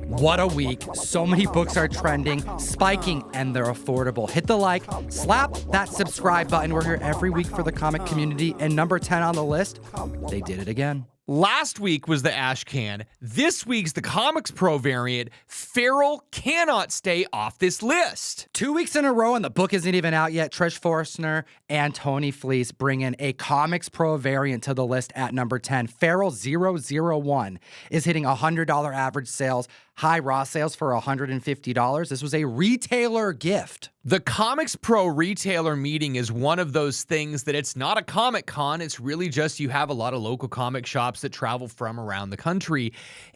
What a week. So many books are trending, spiking, and they're affordable. Hit the like, slap that subscribe button. We're here every week for the comic community. And number 10 on the list, they did it again. Last week was the Ash Can. This week's the Comics Pro variant. Feral cannot stay off this list. 2 weeks in a row, and the book isn't even out yet. Trish Forstner and Tony Fleece bring in a Comics Pro variant to the list at number 10. Feral 001 is hitting $100 average sales, high raw sales for $150. This was a retailer gift. The Comics Pro retailer meeting is one of those things that it's not a Comic Con. It's really just you have a lot of local comic shops that travel from around the country,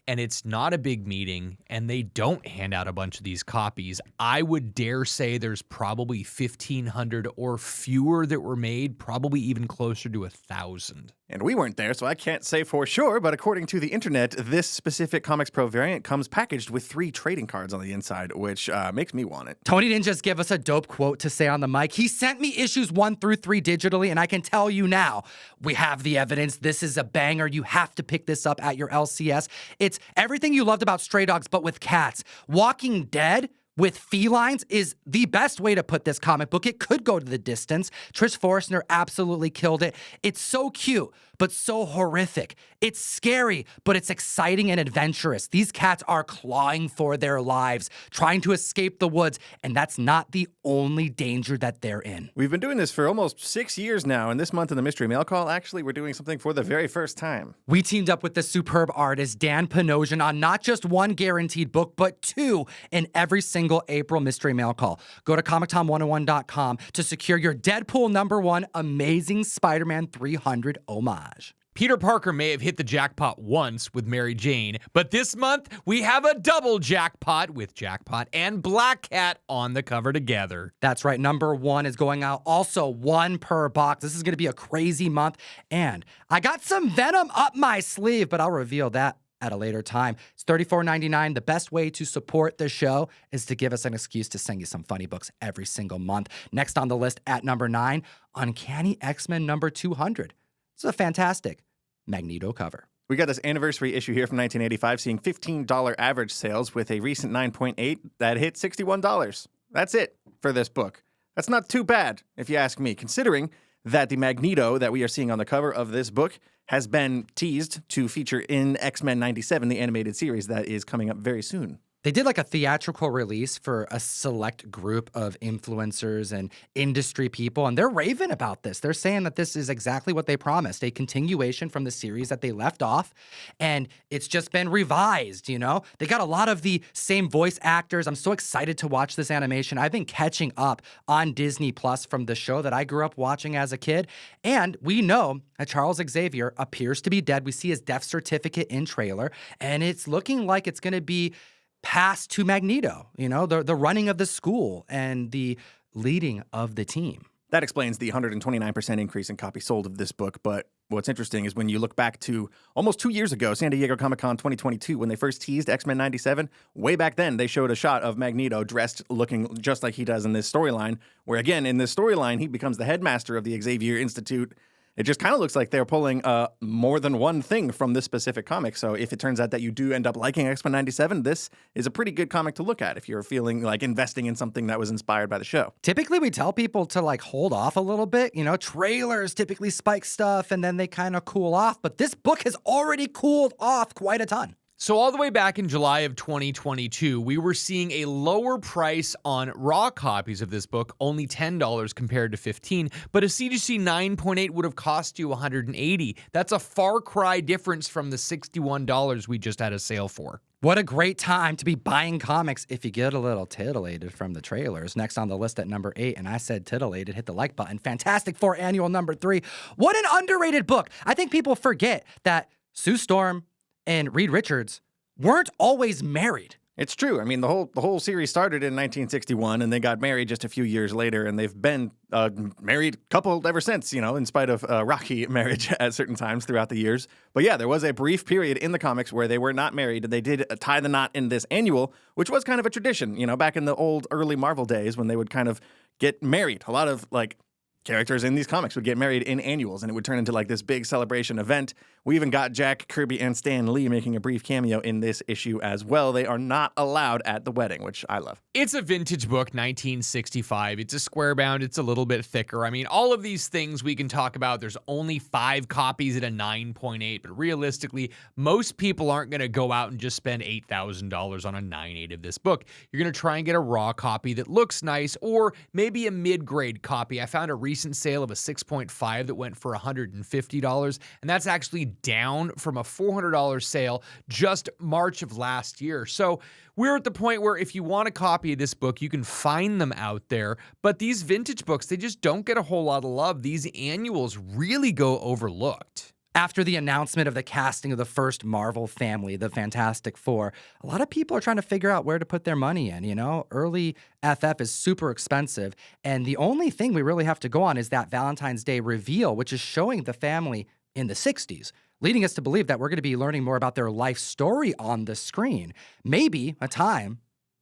and it's not a big meeting, and they don't hand out a bunch of these copies. I would dare say there's probably 1,500 or fewer that were made, probably even closer to 1,000. And we weren't there, so I can't say for sure, but according to the internet, this specific Comics Pro variant comes packaged with 3 trading cards on the inside, which makes me want it. Tony didn't just give us a dope quote to say on the mic. He sent me issues 1 through 3 digitally, and I can tell you now, we have the evidence. This is a banger. You have to pick this up at your LCS. It's everything you loved about Stray Dogs, but with cats. Walking Dead with felines is the best way to put this comic book. It could go to the distance. Trish Forstner absolutely killed it. It's so cute, but so horrific. It's scary, but it's exciting and adventurous. These cats are clawing for their lives, trying to escape the woods, and that's not the only danger that they're in. We've been doing this for almost 6 years now, and this month in the Mystery Mail Call, actually, we're doing something for the very first time. We teamed up with the superb artist Dan Panosian on not just one guaranteed book, but 2 in every single April Mystery Mail Call. Go to ComicTom101.com to secure your Deadpool #1 Amazing Spider-Man 300 homage. Peter Parker may have hit the jackpot once with Mary Jane, but this month we have a double jackpot with Jackpot and Black Cat on the cover together. That's right. #1 is going out. Also, 1 per box. This is going to be a crazy month. And I got some Venom up my sleeve, but I'll reveal that at a later time. It's $34.99. The best way to support the show is to give us an excuse to send you some funny books every single month. Next on the list at number 9, Uncanny XMen #200. It's a fantastic Magneto cover. We got this anniversary issue here from 1985 seeing $15 average sales with a recent 9.8 that hit $61. That's it for this book. That's not too bad, if you ask me, considering that the Magneto that we are seeing on the cover of this book has been teased to feature in X-Men 97, the animated series that is coming up very soon. They did like a theatrical release for a select group of influencers and industry people, and they're raving about this. They're saying that this is exactly what they promised, a continuation from the series that they left off, and it's just been revised, you know? They got a lot of the same voice actors. I'm so excited to watch this animation. I've been catching up on Disney Plus from the show that I grew up watching as a kid, and we know that Charles Xavier appears to be dead. We see his death certificate in trailer, and it's looking like it's going to be passed to Magneto, you know, the running of the school and the leading of the team. That explains the 129% increase in copies sold of this book, but what's interesting is when you look back to almost 2 years ago, San Diego Comic-Con 2022, when they first teased X-Men 97, way back then they showed a shot of Magneto dressed looking just like he does in this storyline, where again, in this storyline, he becomes the headmaster of the Xavier Institute. It just kind of looks like they're pulling more than one thing from this specific comic. So if it turns out that you do end up liking X-Men 97, this is a pretty good comic to look at if you're feeling like investing in something that was inspired by the show. Typically, we tell people to like hold off a little bit. You know, trailers typically spike stuff and then they kind of cool off. But this book has already cooled off quite a ton. So all the way back in July of 2022, we were seeing a lower price on raw copies of this book, only $10 compared to $15, but a CGC 9.8 would have cost you $180. That's a far cry difference from the $61 we just had a sale for. What a great time to be buying comics if you get a little titillated from the trailers. Next on the list at number 8, and I said titillated, hit the like button. Fantastic Four Annual number 3. What an underrated book. I think people forget that Sue Storm and Reed Richards weren't always married. It's true. I mean, the whole series started in 1961, and they got married just a few years later, and they've been a married couple ever since, you know, in spite of rocky marriage at certain times throughout the years. But yeah, there was a brief period in the comics where they were not married, and they did tie the knot in this annual, which was kind of a tradition, you know, back in the old early Marvel days when they would kind of get married. A lot of, like, characters in these comics would get married in annuals, and it would turn into like this big celebration event. We even got Jack Kirby and Stan Lee making a brief cameo in this issue as well. They are not allowed at the wedding, which I love. It's a vintage book, 1965. It's a square bound. It's a little bit thicker. I mean, all of these things we can talk about. There's only 5 copies at a 9.8, but realistically, most people aren't going to go out and just spend $8,000 on a 9.8 of this book. You're going to try and get a raw copy that looks nice, or maybe a mid-grade copy. I found a recent sale of a 6.5 that went for $150, and that's actually down from a $400 sale just March of last year. So we're at the point where if you want a copy of this book, you can find them out there. But these vintage books, they just don't get a whole lot of love. These annuals really go overlooked. After the announcement of the casting of the first Marvel family, the Fantastic Four, a lot of people are trying to figure out where to put their money in, you know? Early FF is super expensive, and the only thing we really have to go on is that Valentine's Day reveal, which is showing the family in the 60s, leading us to believe that we're going to be learning more about their life story on the screen, maybe a time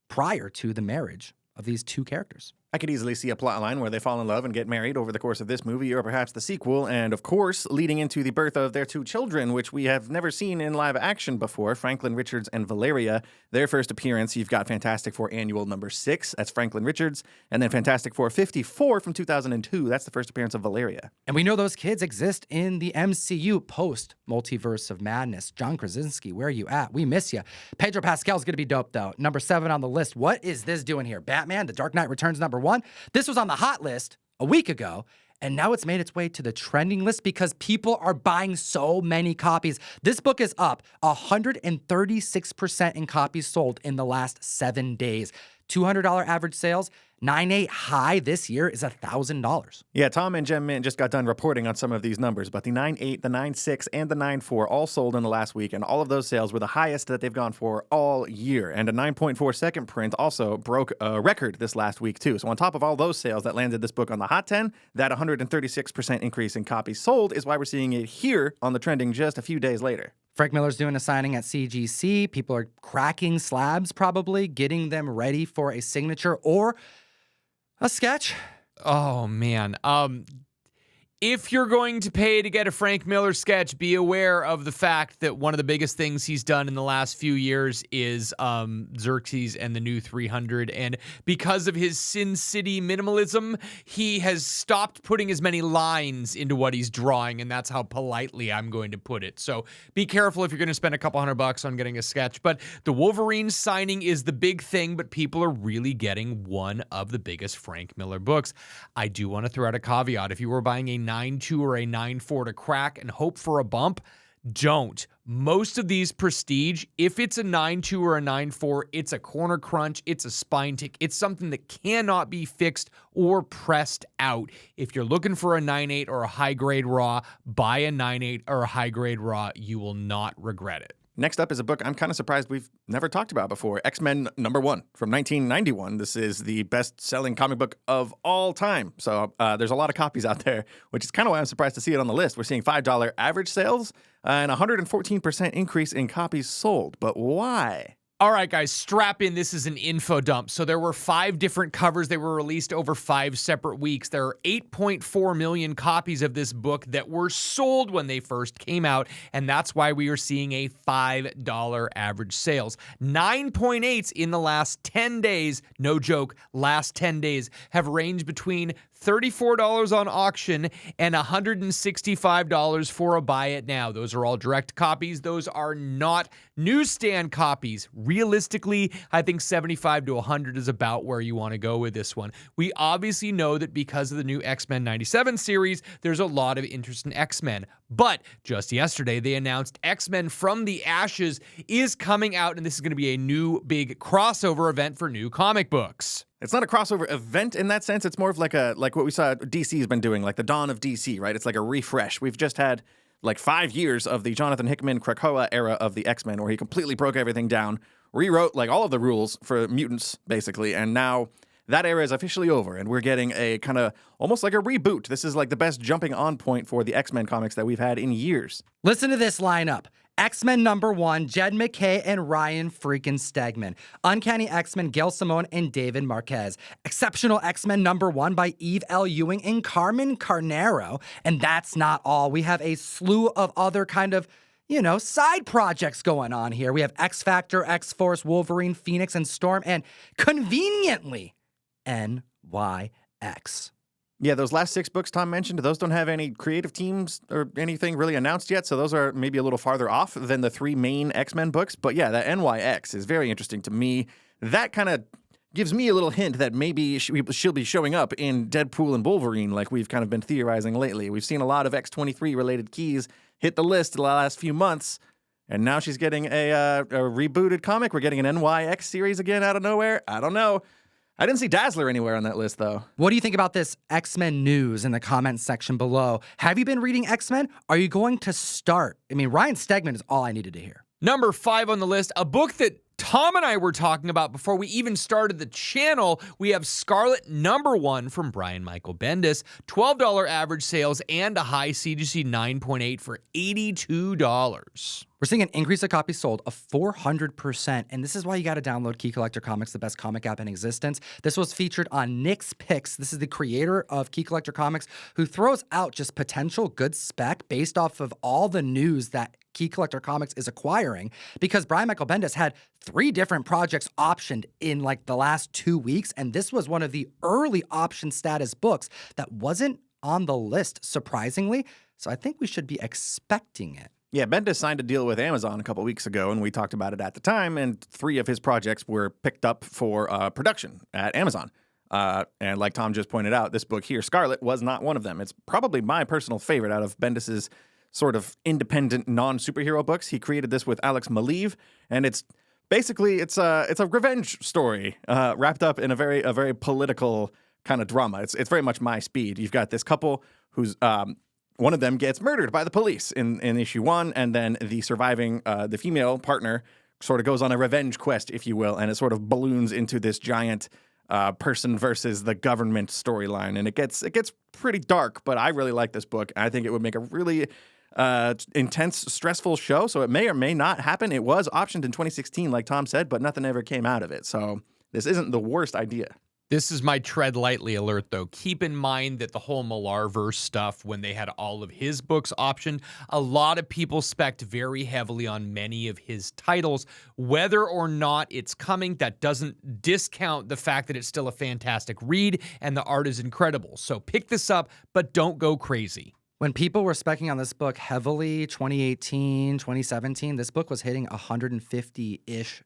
prior to the marriage of these two characters. I could easily see a plot line where they fall in love and get married over the course of this movie, or perhaps the sequel, and of course, leading into the birth of their 2 children, which we have never seen in live action before, Franklin Richards and Valeria. Their first appearance, you've got Fantastic Four Annual number 6, that's Franklin Richards, and then Fantastic Four 54 from 2002, that's the first appearance of Valeria. And we know those kids exist in the MCU post-Multiverse of Madness. John Krasinski, where are you at? We miss you. Pedro Pascal's going to be dope, though. Number 7 on the list. What is this doing here? Batman, The Dark Knight Returns, number 1. This was on the hot list a week ago, and now it's made its way to the trending list because people are buying so many copies. This book is up 136% in copies sold in the last 7 days. $200 average sales. 9.8 high this year is $1,000. Yeah, Tom and Jem Mint just got done reporting on some of these numbers, but the 9.8, the 9.6, and the 9.4 all sold in the last week, and all of those sales were the highest that they've gone for all year. And a 9.4 second print also broke a record this last week, too. So on top of all those sales that landed this book on the Hot 10, that 136% increase in copies sold is why we're seeing it here on the trending just a few days later. Frank Miller's doing a signing at CGC. People are cracking slabs, probably, getting them ready for a signature or a sketch. Oh, man. If you're going to pay to get a Frank Miller sketch, be aware of the fact that one of the biggest things he's done in the last few years is Xerxes and the New 300. And because of his Sin City minimalism, he has stopped putting as many lines into what he's drawing, and that's how politely I'm going to put it. So be careful if you're going to spend a couple $100 on getting a sketch. But the Wolverine signing is the big thing, but people are really getting one of the biggest Frank Miller books. I do want to throw out a caveat. If you were buying a 9.2 or a 9.4 to crack and hope for a bump, don't. Most of these prestige, if it's a 9.2 or a 9.4, it's a corner crunch, it's a spine tick, it's something that cannot be fixed or pressed out. If you're looking for a 9.8 or a high grade raw, buy a 9.8 or a high grade raw. You will not regret it. Next up is a book I'm kind of surprised we've never talked about before, X-Men number 1 from 1991. This is the best-selling comic book of all time. So there's a lot of copies out there, which is kind of why I'm surprised to see it on the list. We're seeing $5 average sales and 114% increase in copies sold. But why? All right, guys, strap in. This is an info dump. So there were 5 different covers. They were released over 5 separate weeks. There are 8.4 million copies of this book that were sold when they first came out, and that's why we are seeing a $5 average sales. 9.8s in the last 10 days, no joke, last 10 days, have ranged between $34 on auction and $165 for a buy it now. Those are all direct copies. Those are not newsstand copies. Realistically, I think 75 to 100 is about where you want to go with this one. We obviously know that because of the new X-Men 97 series, there's a lot of interest in X-Men. But just yesterday, they announced X-Men From the Ashes is coming out, and this is going to be a new big crossover event for new comic books. It's not a crossover event in that sense. It's more of like what we saw DC's been doing, like the dawn of DC, right? It's like a refresh. We've just had like 5 years of the Jonathan Hickman Krakoa era of the X-Men, where he completely broke everything down, rewrote like all of the rules for mutants, basically, and now that era is officially over, and we're getting a kind of almost like a reboot. This is like the best jumping on point for the X-Men comics that we've had in years. Listen to this lineup. X-Men #1, Jed MacKay and Ryan freaking Stegman. Uncanny X-Men, Gail Simone and David Marquez. Exceptional X-Men #1 by Eve L. Ewing and Carmen Carnero. And that's not all. We have a slew of other kind of, side projects going on here. We have X-Factor, X-Force, Wolverine, Phoenix, and Storm, and conveniently, NYX. Yeah, those last 6 books Tom mentioned, those don't have any creative teams or anything really announced yet, so those are maybe a little farther off than the 3 main X-Men books. But yeah, that NYX is very interesting to me. That kind of gives me a little hint that maybe she'll be showing up in Deadpool and Wolverine like we've kind of been theorizing lately. We've seen a lot of X-23-related keys hit the list the last few months, and now she's getting a rebooted comic. We're getting an NYX series again out of nowhere. I don't know. I didn't see Dazzler anywhere on that list, though. What do you think about this X-Men news in the comments section below? Have you been reading X-Men? Are you going to start? I mean, Ryan Stegman is all I needed to hear. Number 5 on the list, a book that Tom and I were talking about before we even started the channel. We have Scarlet #1 from Brian Michael Bendis. $12 average sales and a high CGC 9.8 for $82. We're seeing an increase of copies sold of 400%, and this is why you got to download Key Collector Comics, the best comic app in existence. This was featured on Nick's Picks. This is the creator of Key Collector Comics, who throws out just potential good spec based off of all the news that Key Collector Comics is acquiring, because Brian Michael Bendis had 3 different projects optioned in like the last 2 weeks, and this was one of the early option status books that wasn't on the list, surprisingly. So I think we should be expecting it. Yeah, Bendis signed a deal with Amazon a couple weeks ago, and we talked about it at the time, and 3 of his projects were picked up for production at Amazon. And like Tom just pointed out, this book here, Scarlet, was not one of them. It's probably my personal favorite out of Bendis's sort of independent non-superhero books. He created this with Alex Maleev, and it's basically it's a revenge story wrapped up in a very political kind of drama. It's very much my speed. You've got this couple who's one of them gets murdered by the police in issue 1, and then the surviving the female partner sort of goes on a revenge quest, if you will, and it sort of balloons into this giant person versus the government storyline, and it gets pretty dark. But I really like this book. I think it would make a really intense, stressful show, so it may or may not happen. It was optioned in 2016, like Tom said, but nothing ever came out of it. So this isn't the worst idea. This is my tread lightly alert, though. Keep in mind that the whole Millarverse stuff, when they had all of his books optioned, a lot of people spec'd very heavily on many of his titles. Whether or not it's coming, that doesn't discount the fact that it's still a fantastic read and the art is incredible. So pick this up, but don't go crazy. When people were speccing on this book heavily, 2018, 2017, this book was hitting $150-ish.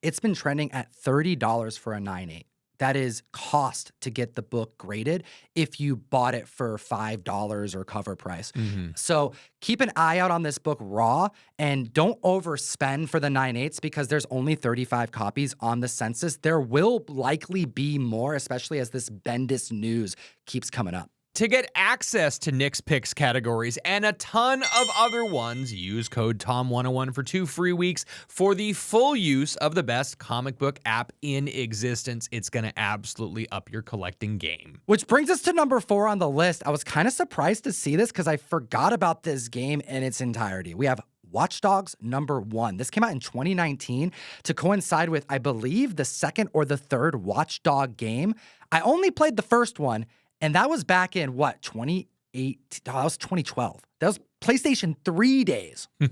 It's been trending at $30 for a 9.8. That is cost to get the book graded if you bought it for $5 or cover price. Mm-hmm. So keep an eye out on this book raw, and don't overspend for the 9.8s because there's only 35 copies on the census. There will likely be more, especially as this Bendis news keeps coming up. To get access to Nick's Picks categories and a ton of other ones, use code TOM101 for 2 free weeks for the full use of the best comic book app in existence. It's going to absolutely up your collecting game. Which brings us to number 4 on the list. I was kind of surprised to see this because I forgot about this game in its entirety. We have Watchdogs #1. This came out in 2019 to coincide with, I believe, the second or the third Watchdog game. I only played the first one, and that was back in, 2008? That was 2012. That was PlayStation 3 days. Yeah,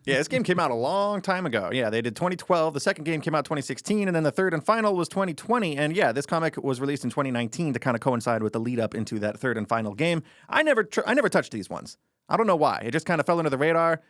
this game came out a long time ago. Yeah, they did 2012. The second game came out 2016, and then the third and final was 2020. And yeah, this comic was released in 2019 to kind of coincide with the lead up into that third and final game. I never touched these ones. I don't know why. It just kind of fell under the radar.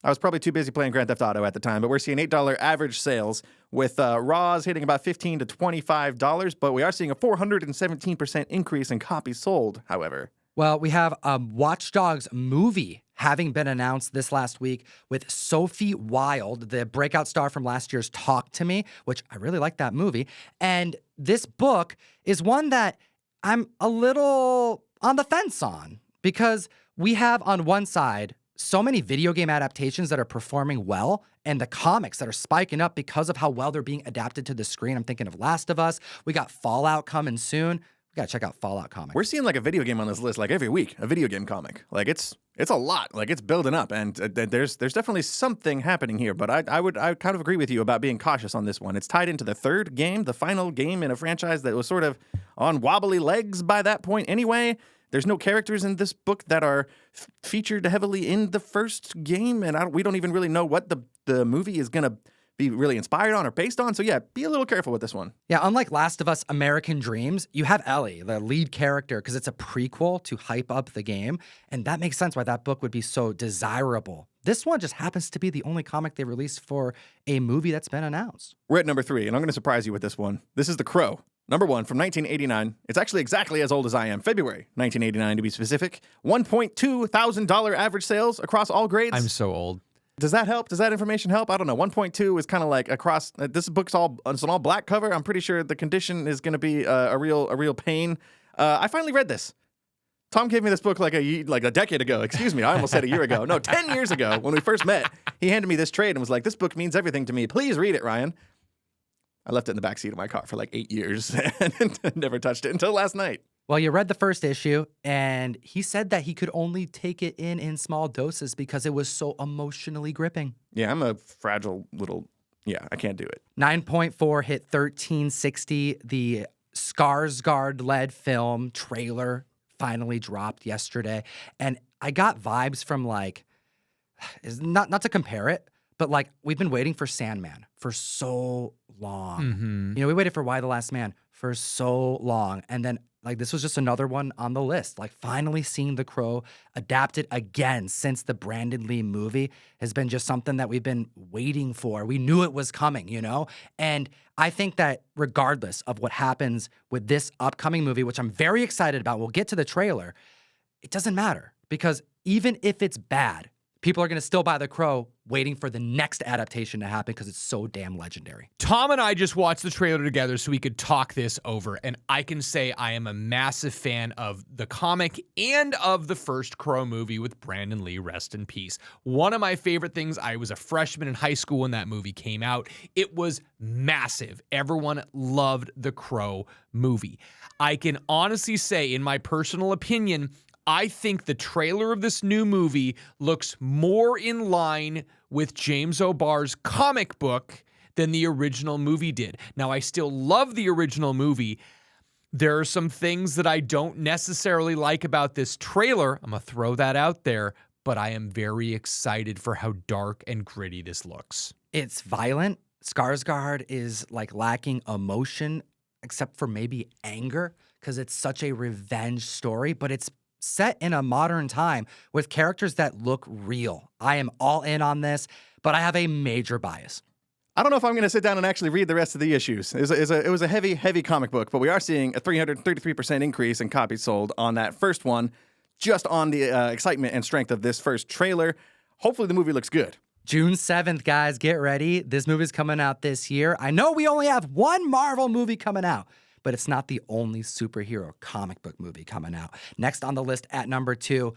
I was probably too busy playing Grand Theft Auto at the time, but we're seeing $8 average sales with raws hitting about $15 to $25, but we are seeing a 417% increase in copies sold, however. Well, we have a Watch Dogs movie having been announced this last week with Sophie Wilde, the breakout star from last year's Talk to Me, which I really like that movie. And this book is one that I'm a little on the fence on, because we have on one side so many video game adaptations that are performing well, and the comics that are spiking up because of how well they're being adapted to the screen. I'm thinking of Last of Us. We got Fallout coming soon. We gotta check out Fallout Comics. We're seeing like a video game on this list like every week, a video game comic. Like it's a lot. Like it's building up, and there's definitely something happening here. But I kind of agree with you about being cautious on this one. It's tied into the third game, the final game in a franchise that was sort of on wobbly legs by that point anyway. There's no characters in this book that are featured heavily in the first game, and we don't even really know what the movie is gonna be really inspired on or based on. So yeah, be a little careful with this one. Yeah, unlike Last of Us American Dreams, you have Ellie, the lead character, because it's a prequel to hype up the game. And that makes sense why that book would be so desirable. This one just happens to be the only comic they released for a movie that's been announced. We're at number 3, and I'm going to surprise you with this one. This is The Crow. Number 1 from 1989. It's actually exactly as old as I am. February 1989 to be specific. $1.2 thousand average sales across all grades. I'm so old. Does that help? Does that information help? I don't know. 1.2 is kind of like across. This book's it's an all black cover. I'm pretty sure the condition is going to be a real pain. I finally read this. Tom gave me this book like a decade ago. Excuse me, I almost said a year ago. No, 10 years ago when we first met. He handed me this trade and was like, "This book means everything to me. Please read it, Ryan." I left it in the backseat of my car for like 8 years and never touched it until last night. Well, you read the first issue, and he said that he could only take it in small doses because it was so emotionally gripping. Yeah, I'm a fragile little... Yeah, I can't do it. 9.4 hit 1360. The Skarsgård-led film trailer finally dropped yesterday. And I got vibes from like... Not to compare it, but like we've been waiting for Sandman for so long. Mm-hmm. You know, we waited for Why the Last Man for so long. And then like this was just another one on the list. Like finally seeing The Crow adapted again since the Brandon Lee movie has been just something that we've been waiting for. We knew it was coming, you know? And I think that regardless of what happens with this upcoming movie, which I'm very excited about, we'll get to the trailer, it doesn't matter because even if it's bad, people are going to still buy The Crow waiting for the next adaptation to happen because it's so damn legendary. Tom and I just watched the trailer together so we could talk this over, and I can say I am a massive fan of the comic and of the first Crow movie with Brandon Lee, rest in peace. One of my favorite things, I was a freshman in high school when that movie came out. It was massive. Everyone loved the Crow movie. I can honestly say, in my personal opinion, I think the trailer of this new movie looks more in line with James O'Barr's comic book than the original movie did. Now, I still love the original movie. There are some things that I don't necessarily like about this trailer. I'm going to throw that out there, but I am very excited for how dark and gritty this looks. It's violent. Skarsgård is like lacking emotion, except for maybe anger, because it's such a revenge story, but it's set in a modern time with characters that look real. I am all in on this, but I have a major bias. I don't know if I'm going to sit down and actually read the rest of the issues. It was a heavy comic book, but we are seeing a 333% increase in copies sold on that first one, just on the excitement and strength of this first trailer. Hopefully the movie looks good. June 7th, guys, get ready. This movie's coming out this year. I know we only have one Marvel movie coming out, but it's not the only superhero comic book movie coming out. Next on the list at number 2,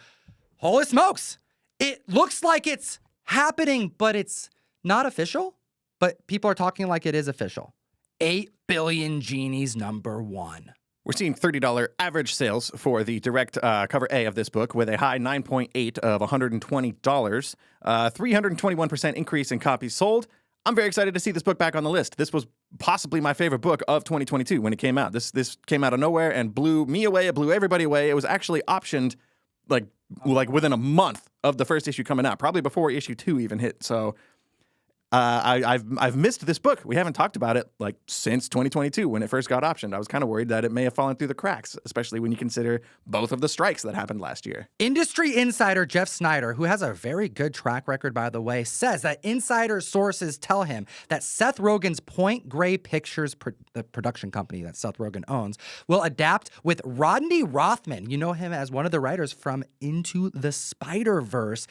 holy smokes! It looks like it's happening, but it's not official. But people are talking like it is official. 8 Billion Genies, number 1. We're seeing $30 average sales for the direct cover A of this book with a high 9.8 of $120. 321% increase in copies sold. I'm very excited to see this book back on the list. This was possibly my favorite book of 2022 when it came out. This came out of nowhere and blew me away. It blew everybody away. It was actually optioned like within a month of the first issue coming out, probably before issue 2 even hit. So I've missed this book. We haven't talked about it like since 2022 when it first got optioned. I was kind of worried that it may have fallen through the cracks, especially when you consider both of the strikes that happened last year. Industry insider Jeff Snyder, who has a very good track record, by the way, says that insider sources tell him that Seth Rogen's Point Grey Pictures, the production company that Seth Rogen owns, will adapt with Rodney Rothman. You know him as one of the writers from Into the Spider-Verse.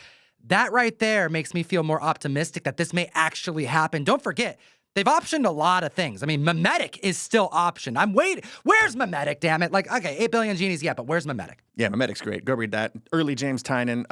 That right there makes me feel more optimistic that this may actually happen. Don't forget, they've optioned a lot of things. I mean, Memetic is still optioned. I'm waiting. Where's Memetic, damn it? Like, okay, 8 Billion Genies, yeah, but where's Memetic? Yeah, Memetic's great. Go read that. Early James Tynion.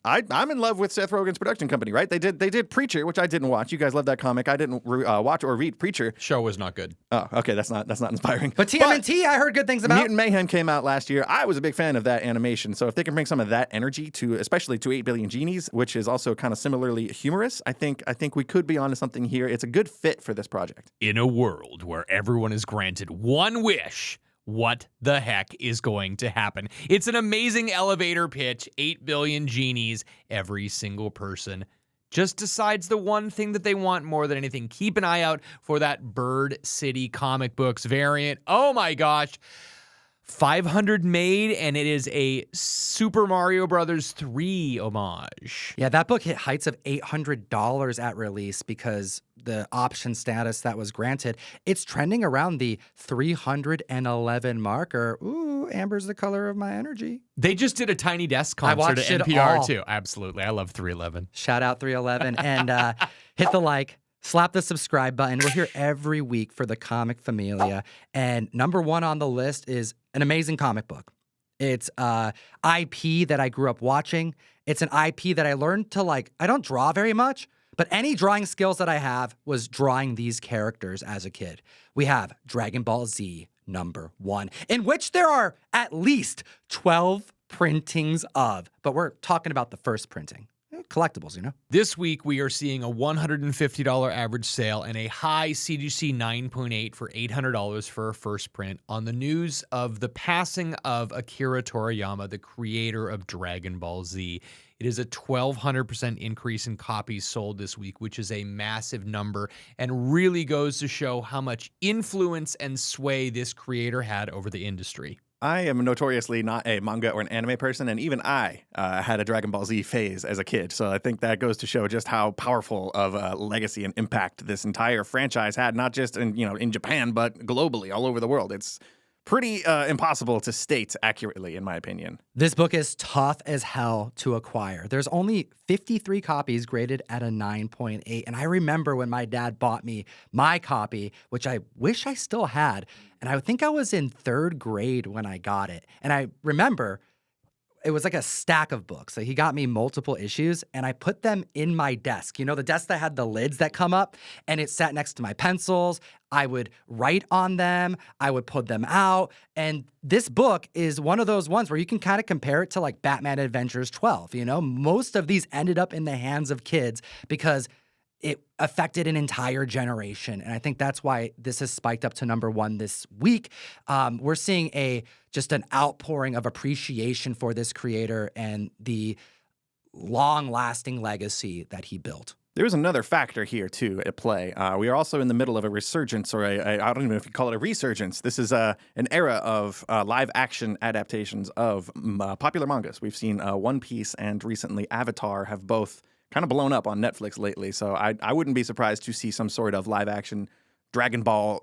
I'm in love with Seth Rogen's production company, right? They did Preacher, which I didn't watch. You guys love that comic. I didn't watch or read Preacher. Show was not good. Oh, okay, that's not inspiring. But TMNT, I heard good things about. Mutant Mayhem came out last year. I was a big fan of that animation. So if they can bring some of that energy to, especially to 8 Billion Genies, which is also kind of similarly humorous, I think we could be onto something here. It's a good fit for this project. In a world where everyone is granted one wish, what the heck is going to happen? It's an amazing elevator pitch. 8 billion genies. Every single person just decides the one thing that they want more than anything. Keep an eye out for that Bird City comic books variant. Oh my gosh. 500 made, and it is a Super Mario Brothers 3 homage. Yeah, that book hit heights of $800 at release because the option status that was granted. It's trending around the 311 marker. Ooh, amber's the color of my energy. They just did a Tiny Desk concert at NPR too. Absolutely. I love 311. Shout out 311 and hit the like. Slap the subscribe button. We're here every week for the Comic Familia. And number one on the list is an amazing comic book. It's IP that I grew up watching. It's an IP that I learned to like. I don't draw very much, but any drawing skills that I have was drawing these characters as a kid. We have Dragon Ball Z #1, in which there are at least 12 printings of, but we're talking about the first printing. Collectibles, you know? This week, we are seeing a $150 average sale and a high CGC 9.8 for $800 for a first print on the news of the passing of Akira Toriyama, the creator of Dragon Ball Z. It is a 1,200% increase in copies sold this week, which is a massive number and really goes to show how much influence and sway this creator had over the industry. I am notoriously not a manga or an anime person, and even I had a Dragon Ball Z phase as a kid. So I think that goes to show just how powerful of a legacy and impact this entire franchise had, not just in Japan, but globally, all over the world. It's pretty impossible to state accurately, in my opinion. This book is tough as hell to acquire. There's only 53 copies graded at a 9.8. And I remember when my dad bought me my copy, which I wish I still had. And I think I was in 3rd grade when I got it. And I remember it was like a stack of books. So he got me multiple issues and I put them in my desk. You know, the desk that had the lids that come up, and it sat next to my pencils. I would write on them. I would put them out. And this book is one of those ones where you can kind of compare it to like Batman Adventures 12. You know, most of these ended up in the hands of kids because it affected an entire generation. And I think that's why this has spiked up to #1 this week. We're seeing just an outpouring of appreciation for this creator and the long-lasting legacy that he built. There's another factor here, too, at play. We are also in the middle of a resurgence, or I don't even know if you call it a resurgence. This is an era of live-action adaptations of popular mangas. We've seen One Piece and recently Avatar have both kind of blown up on Netflix lately, so I wouldn't be surprised to see some sort of live-action Dragon Ball,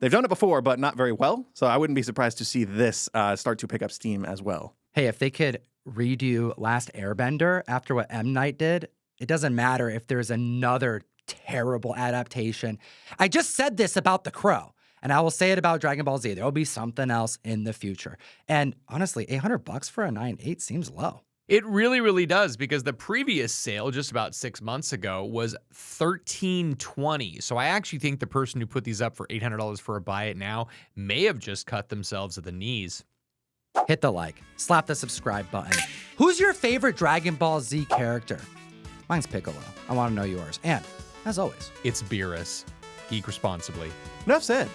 They've done it before, but not very well, so I wouldn't be surprised to see this start to pick up steam as well. Hey, if they could redo Last Airbender after what M. Night did, it doesn't matter if there's another terrible adaptation. I just said this about The Crow, and I will say it about Dragon Ball Z. There will be something else in the future. And honestly, $800 for a 9.8 seems low. It really, really does, because the previous sale just about 6 months ago was $1,320. So I actually think the person who put these up for $800 for a buy it now may have just cut themselves at the knees. Hit the like, slap the subscribe button. Who's your favorite Dragon Ball Z character? Mine's Piccolo. I want to know yours. And as always, It's Beerus. Geek responsibly. Enough said.